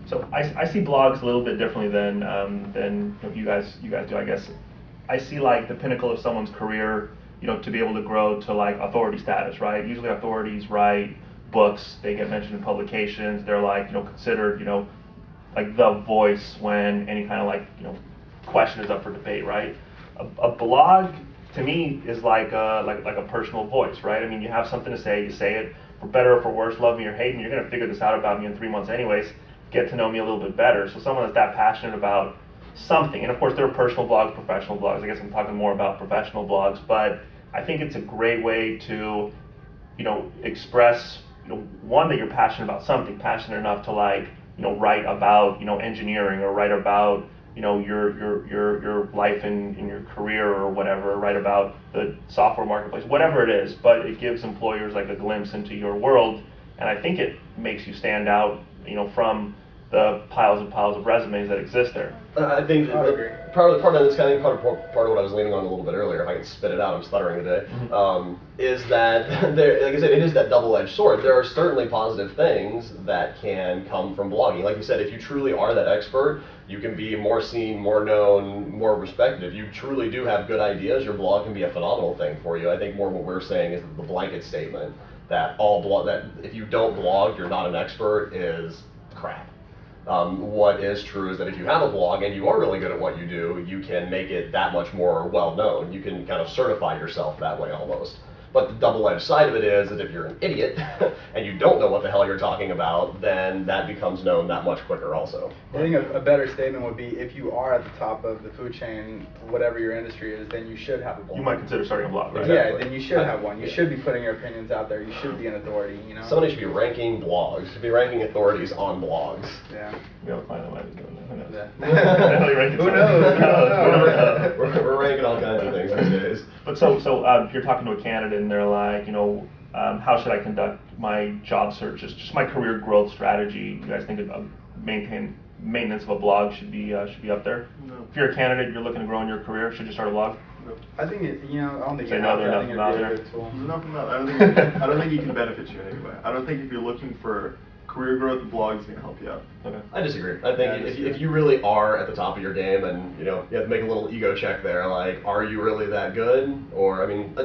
So I see blogs a little bit differently than you guys do, I guess. I see like the pinnacle of someone's career, to be able to grow to like authority status, right? Usually authorities write books, they get mentioned in publications, they're like, considered, like the voice when any kind of like, question is up for debate, right? A blog to me is like a personal voice, right? I mean, you have something to say, you say it, for better or for worse, love me or hate me, you're gonna figure this out about me in 3 months anyways, get to know me a little bit better. So someone that's that passionate about something, and of course there are personal blogs, professional blogs, I guess I'm talking more about professional blogs, but I think it's a great way to, express, one, that you're passionate about something, passionate enough to like, write about, engineering, or write about, your life in your career or whatever, write about the software marketplace, whatever it is, but it gives employers like a glimpse into your world, and I think it makes you stand out, from the piles and piles of resumes that exist there. I think part of this kind of part of what I was leaning on a little bit earlier, if I can spit it out, I'm stuttering today, is that there, like I said, it is that double-edged sword. There are certainly positive things that can come from blogging. Like you said, if you truly are that expert, you can be more seen, more known, more respected. If you truly do have good ideas, your blog can be a phenomenal thing for you. I think more what we're saying is the blanket statement that that if you don't blog, you're not an expert is crap. What is true is that if you have a blog and you are really good at what you do, you can make it that much more well known. You can kind of certify yourself that way almost. But the double-edged side of it is that if you're an idiot and you don't know what the hell you're talking about, then that becomes known that much quicker also. I think a better statement would be, if you are at the top of the food chain, whatever your industry is, then you should have a blog. You might consider starting a blog, right? Yeah, then you should have one. You should be putting your opinions out there. You should be an authority, Somebody should be ranking blogs, should be ranking authorities on blogs. Yeah. We gotta find out why they're doing that. Who knows? We're ranking all kinds of things these days. But so if you're talking to a candidate and they're like, how should I conduct my job search? Just my career growth strategy. You guys think maintenance of a blog should be up there? No. If you're a candidate, you're looking to grow in your career, should you start a blog? No. I think I don't think Say you no, have they're to. I think not it'd be a there. good tool. There's enough of that. I don't think you can benefit you in any way. I don't think if you're looking for career growth, the blog is going to help you out. Okay. I disagree. I think if you really are at the top of your game, and you have to make a little ego check there, like, are you really that good? Or, I mean,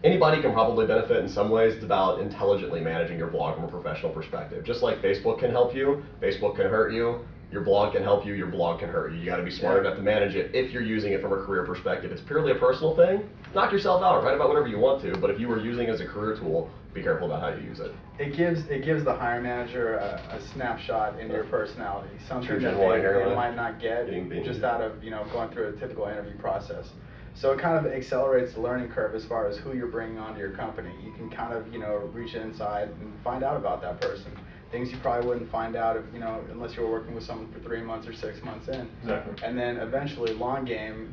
anybody can probably benefit in some ways. It's about intelligently managing your blog from a professional perspective. Just like Facebook can help you, Facebook can hurt you. Your blog can help you, your blog can hurt you. You got to be smart enough to manage it if you're using it from a career perspective. It's purely a personal thing. Knock yourself out, write about whatever you want to, but if you were using it as a career tool, be careful about how you use it. It gives the hiring manager a snapshot into your personality, something True that Gen Y here, they might not get just out of going through a typical interview process. So it kind of accelerates the learning curve as far as who you're bringing onto your company. You can kind of reach inside and find out about that person. Things you probably wouldn't find out if, unless you were working with someone for 3 months or 6 months in. Exactly. And then eventually, long game,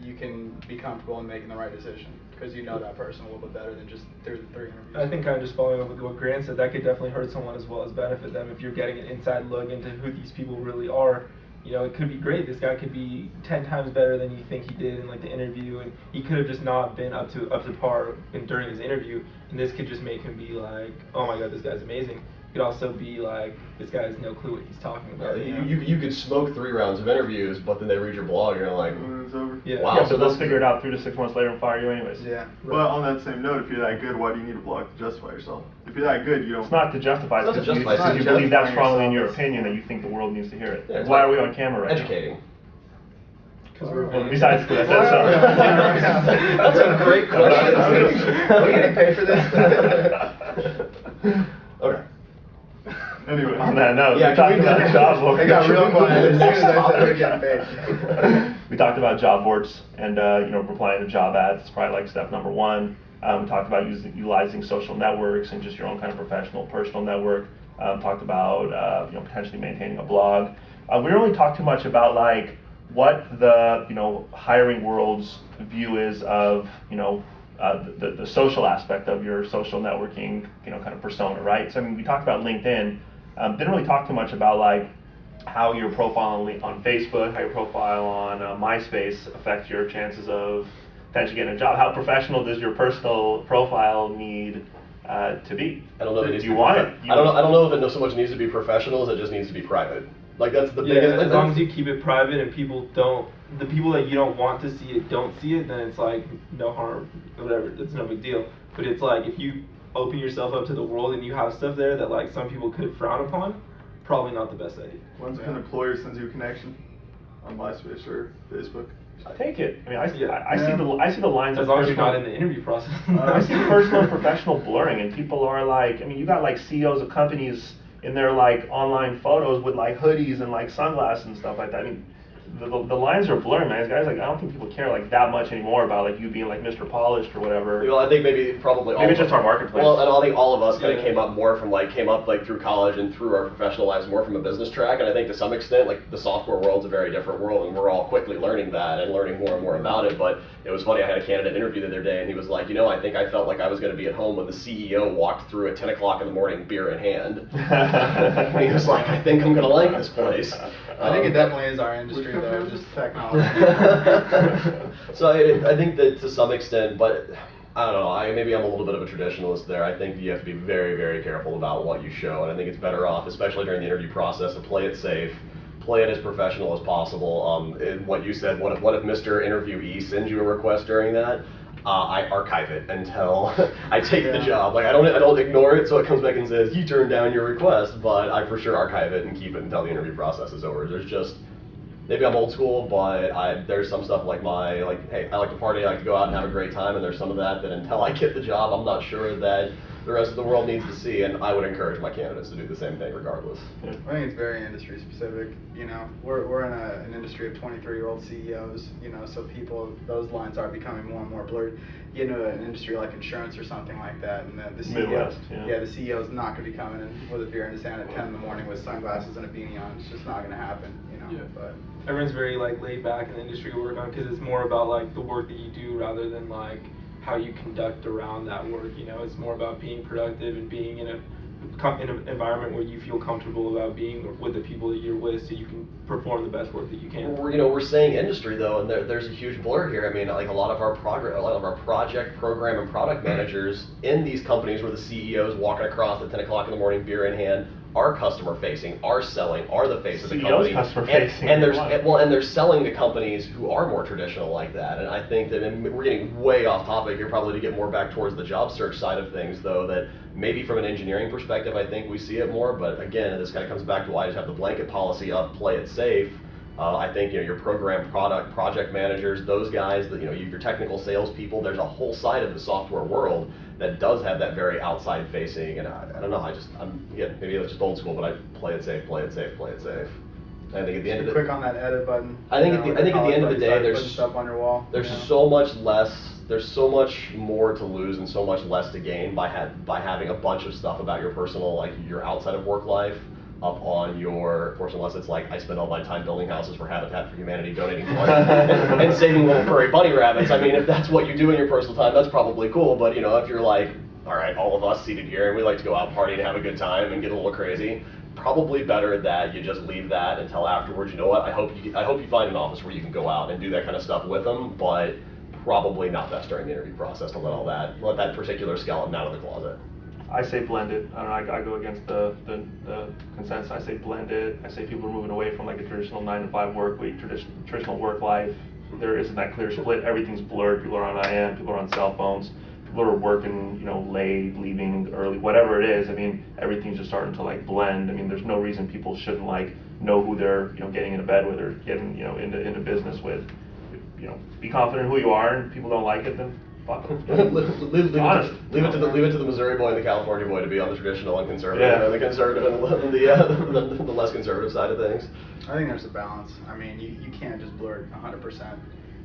you can be comfortable in making the right decision because you know that person a little bit better than just through the 3 interviews. I think kind of just following up with what Grant said, that could definitely hurt someone as well as benefit them if you're getting an inside look into who these people really are. It could be great. This guy could be 10 times better than you think he did in like the interview, and he could have just not been up to par during his interview, and this could just make him be like, oh my god, this guy's amazing. It could also be like, this guy has no clue what he's talking about. You could smoke 3 rounds of interviews, but then they read your blog and you're like, It's over. Yeah. wow. Yeah, so they'll figure it out 3 to 6 months later and fire you anyways. Yeah. But on that same note, if you're that good, why do you need a blog to justify yourself? If you're that good, you don't. It's not to justify it, It's not to because justify it. you believe that Justifying strongly in your yourself. opinion that you think the world needs to hear it. Yeah, it's Why like are we on camera right educating. now? Besides, because I said so. That's a great question. Are we getting paid for this? Okay. Anyway. On that note, Yeah, we talked about job boards. It got real quiet as soon as I said we're getting paid. We talked about job boards and replying to job ads. It's probably like step number 1. We talked about utilizing social networks and just your own kind of professional, personal network. Talked about potentially maintaining a blog. We didn't really talk too much about like what the hiring world's view is of the social aspect of your social networking kind of persona, right? So I mean, we talked about LinkedIn. Didn't really talk too much about like how your profile on Facebook, how your profile on MySpace affects your chances of potentially getting a job. How professional does your personal profile need to be. I don't know if it Do needs you to be want profe- it? I don't know if it so much needs to be professional as it just needs to be private. Like that's the Yeah, biggest. as long as you keep it private and the people that you don't want to see it don't see it, then it's like no harm, whatever. It's no big deal. But it's like if you open yourself up to the world and you have stuff there that like some people could frown upon, probably not the best idea. Once an employer sends you a connection on MySpace or Facebook. Take it. I mean, I see Yeah. the lines As of long as you're personal- not in the interview process. I see personal and professional blurring, and people are like, I mean, you got like CEOs of companies in their like online photos with like hoodies and like sunglasses and stuff like that. I mean, the lines are blurring, man. Guys, like, I don't think people care like that much anymore about like you being like Mr. Polished or whatever. Well, I think probably all Maybe of just us- our marketplace. Well, and I think all of us kind of Yeah. came up like through college and through our professional lives more from a business track. And I think to some extent, like the software world's a very different world, and we're all quickly learning that and learning more and more about it. But it was funny. I had a candidate interview the other day, and he was like, I think I felt like I was going to be at home when the CEO walked through at 10 o'clock in the morning, beer in hand. And he was like, I think I'm going to like this place. I think it definitely is our industry though, just technology. So I think that to some extent, but I don't know, maybe I'm a little bit of a traditionalist there. I think you have to be very, very careful about what you show, and I think it's better off, especially during the interview process, to play it safe, play it as professional as possible. And what you said, what if Mr. Interviewee sends you a request during that? I archive it until I take the Yeah. job. Like I don't ignore it, so it comes back and says you turned down your request, but I for sure archive it and keep it until the interview process is over. There's just maybe I'm old school, but there's some stuff like hey, I like to party, I like to go out and have a great time, and there's some of that until I get the job, I'm not sure that the rest of the world needs to see, and I would encourage my candidates to do the same thing regardless. I think it's very industry specific. We're in an industry of 23-year-old CEOs. So those lines are becoming more and more blurred. You get into an industry like insurance or something like that, and the CEO, Midwest, yeah. the CEO is not going to be coming in with a beer in his hand at 10 in the morning with sunglasses and a beanie on. It's just not going to happen. Yeah. But Everyone's very like laid back in the industry we work on because it's more about like the work that you do rather than like how you conduct around that work. It's more about being productive and being in an environment where you feel comfortable about being with the people that you're with, so you can perform the best work that you can. We're saying industry though, and there's a huge blur here. I mean, like a lot of our project, program, and product managers in these companies where the CEOs walking across at 10 o'clock in the morning, beer in hand, are customer facing, are selling, are the face of the CEOs company. customer facing, and why? they're selling to companies who are more traditional like that. And I think that, and we're getting way off topic here, probably to get more back towards the job search side of things, though, that maybe from an engineering perspective, I think we see it more. But again, this kind of comes back to why I just have the blanket policy of play it safe. I think your program, project managers, those guys, that your technical salespeople. There's a whole side of the software world that does have that very outside facing, and I don't know. Maybe it's just old school, but I play it safe, play it safe, play it safe. And I think at the end of the click on that edit button. I think at the end of the day, start there's putting stuff on your wall. There's so much less. There's so much more to lose and so much less to gain by having a bunch of stuff about your personal, like your outside of work life, up on your, of course, unless it's like I spend all my time building houses for Habitat for Humanity, donating blood, and saving little furry bunny rabbits. I mean, if that's what you do in your personal time, that's probably cool. But if you're like, all right, all of us seated here, and we like to go out party and have a good time and get a little crazy, probably better that you just leave that until afterwards. You know what? I hope you find an office where you can go out and do that kind of stuff with them, but probably not best during the interview process to let that particular skeleton out of the closet. I say blend it. I don't know, I go against the consensus. I say blend it. I say people are moving away from like a traditional 9-to-5 work week, traditional work life. There isn't that clear split. Everything's blurred. People are on IM. People are on cell phones. People are working, late, leaving early, whatever it is. I mean, everything's just starting to like blend. I mean, there's no reason people shouldn't like know who they're getting into bed with or getting into business with. Be confident in who you are, and people don't like it, then fuck them. leave it to the Missouri boy and the California boy to be on the traditional and conservative, Yeah. and the conservative and the less conservative side of things. I think there's a balance. I mean, you can't just blur it 100%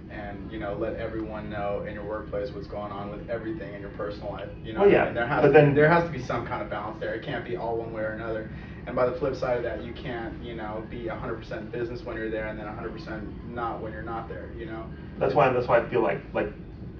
and let everyone know in your workplace what's going on with everything in your personal life. Well, yeah, and there has to be some kind of balance there. It can't be all one way or another. And by the flip side of that, you can't be 100% business when you're there and then 100% not when you're not there. That's why I feel like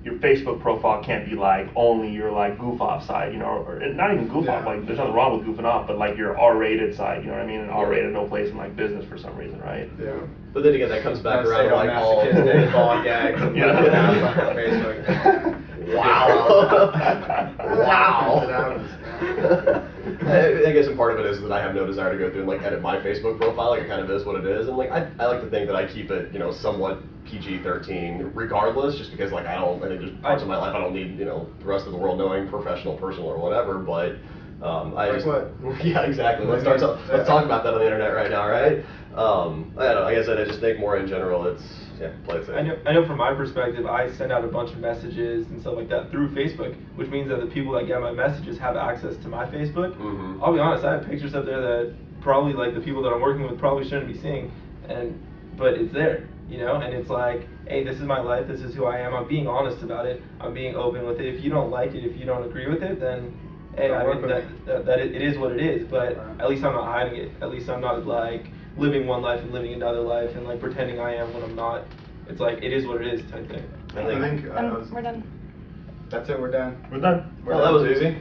your Facebook profile can't be like only your like goof off side, or not even goof off. Like there's nothing wrong with goofing off, but like your R-rated side, you know what I mean? And R-rated, no place in like business for some reason, right? Yeah. But then again, that comes back around to like all. ball gags and Yeah. on Facebook. Wow. Wow. It happens. I guess part of it is that I have no desire to go through and like edit my Facebook profile. Like it kind of is what it is, and like I like to think that I keep it, you know, somewhat PG-13 regardless, just because like I think there's parts of my life I don't need, you know, the rest of the world knowing, professional, personal, or whatever. But I Like just what? yeah, exactly. Let's Yeah. talk about that on the internet right now, right? I don't know. Like I said, I just think more in general, it's play it safe. I know from my perspective, I send out a bunch of messages and stuff like that through Facebook, which means that the people that get my messages have access to my Facebook. Mhm. I'll be honest, I have pictures up there that probably like the people that I'm working with probably shouldn't be seeing, but it's there, you know, and it's like, hey, this is my life, this is who I am. I'm being honest about it. I'm being open with it. If you don't like it, if you don't agree with it, then hey, Don't I work mean with that it is what it is. But Right. at least I'm not hiding it. At least I'm not like living one life and living another life and like pretending I am when I'm not. It's like it is what it is type thing. I think I think We're done. That's it, we're done. We're done. well, that was easy.